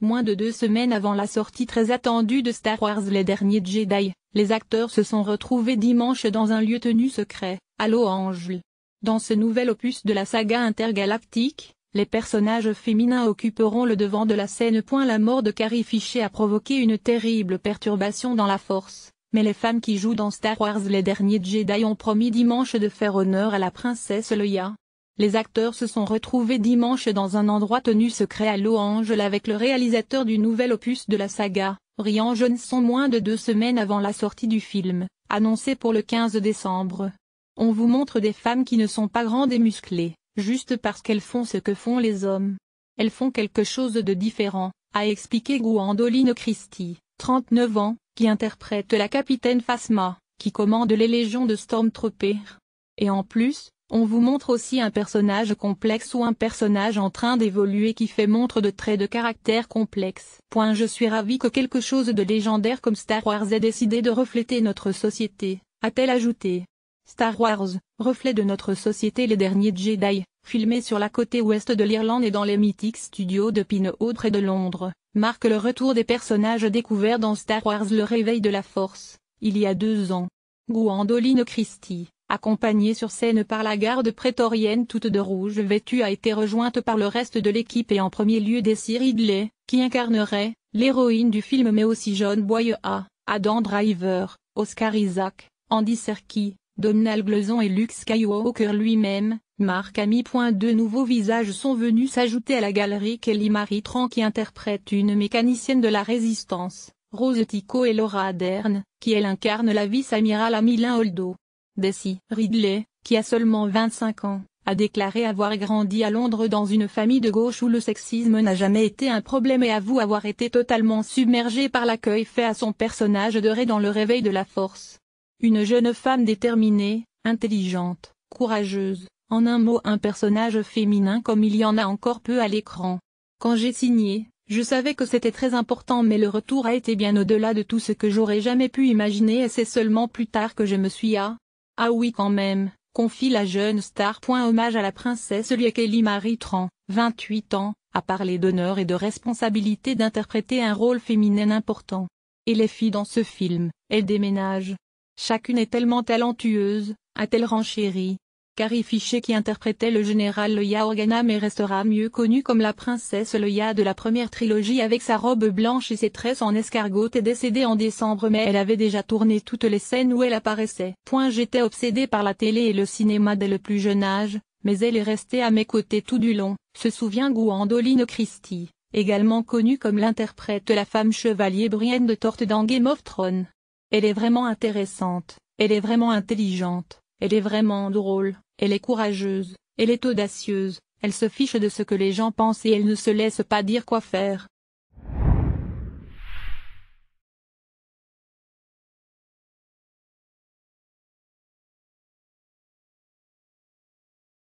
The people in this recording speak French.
Moins de 2 semaines avant la sortie très attendue de Star Wars Les Derniers Jedi, les acteurs se sont retrouvés dimanche dans un lieu tenu secret, à Los Angeles. Dans ce nouvel opus de la saga intergalactique, les personnages féminins occuperont le devant de la scène. La mort de Carrie Fisher a provoqué une terrible perturbation dans la Force, mais les femmes qui jouent dans Star Wars Les Derniers Jedi ont promis dimanche de faire honneur à la princesse Leia. Les acteurs se sont retrouvés dimanche dans un endroit tenu secret à Los Angeles avec le réalisateur du nouvel opus de la saga, Rian Johnson, moins de 2 semaines avant la sortie du film, annoncé pour le 15 décembre. On vous montre des femmes qui ne sont pas grandes et musclées, juste parce qu'elles font ce que font les hommes. Elles font quelque chose de différent, a expliqué Gwendoline Christie, 39 ans, qui interprète la capitaine Phasma, qui commande les légions de Stormtroopers. Et en plus, on vous montre aussi un personnage complexe ou un personnage en train d'évoluer qui fait montre de traits de caractère complexes. Je suis ravie que quelque chose de légendaire comme Star Wars ait décidé de refléter notre société, a-t-elle ajouté. Star Wars, reflet de notre société. Les Derniers Jedi, filmé sur la côte ouest de l'Irlande et dans les mythiques studios de Pinewood près de Londres, marque le retour des personnages découverts dans Star Wars Le Réveil de la Force, il y a 2 ans. Gwendoline Christie, accompagnée sur scène par la garde prétorienne toute de rouge vêtue, a été rejointe par le reste de l'équipe et en premier lieu Daisy Ridley, qui incarnerait l'héroïne du film, mais aussi John Boyega, Adam Driver, Oscar Isaac, Andy Serkis, Domhnall Gleeson et Luke Skywalker lui-même. Marc Hamill. 2 nouveaux visages sont venus s'ajouter à la galerie. Kelly Marie Tran, qui interprète une mécanicienne de la Résistance, Rose Tico, et Laura Dern, qui elle incarne la vice-amiral Amilyn Holdo. Daisy Ridley, qui a seulement 25 ans, a déclaré avoir grandi à Londres dans une famille de gauche où le sexisme n'a jamais été un problème et avoue avoir été totalement submergée par l'accueil fait à son personnage de Rey dans Le Réveil de la Force. Une jeune femme déterminée, intelligente, courageuse, en un mot un personnage féminin comme il y en a encore peu à l'écran. Quand j'ai signé, je savais que c'était très important, mais le retour a été bien au-delà de tout ce que j'aurais jamais pu imaginer, et c'est seulement plus tard que je me suis ah oui quand même, confie la jeune star. Hommage à la princesse Leia. Kelly Marie Tran, 28 ans, a parlé d'honneur et de responsabilité d'interpréter un rôle féminin important. Et les filles dans ce film, elles déménagent. Chacune est tellement talentueuse, a-t-elle renchéri. Carrie Fisher, qui interprétait le général Leia Organa mais restera mieux connue comme la princesse Leia de la première trilogie avec sa robe blanche et ses tresses en escargot, est décédée en décembre, mais elle avait déjà tourné toutes les scènes où elle apparaissait. J'étais obsédée par la télé et le cinéma dès le plus jeune âge, mais elle est restée à mes côtés tout du long, se souvient Gwendoline Christie, également connue comme l'interprète la femme chevalier Brienne de Tarth dans Game of Thrones. Elle est vraiment intéressante, elle est vraiment intelligente, elle est vraiment drôle, elle est courageuse, elle est audacieuse, elle se fiche de ce que les gens pensent et elle ne se laisse pas dire quoi faire.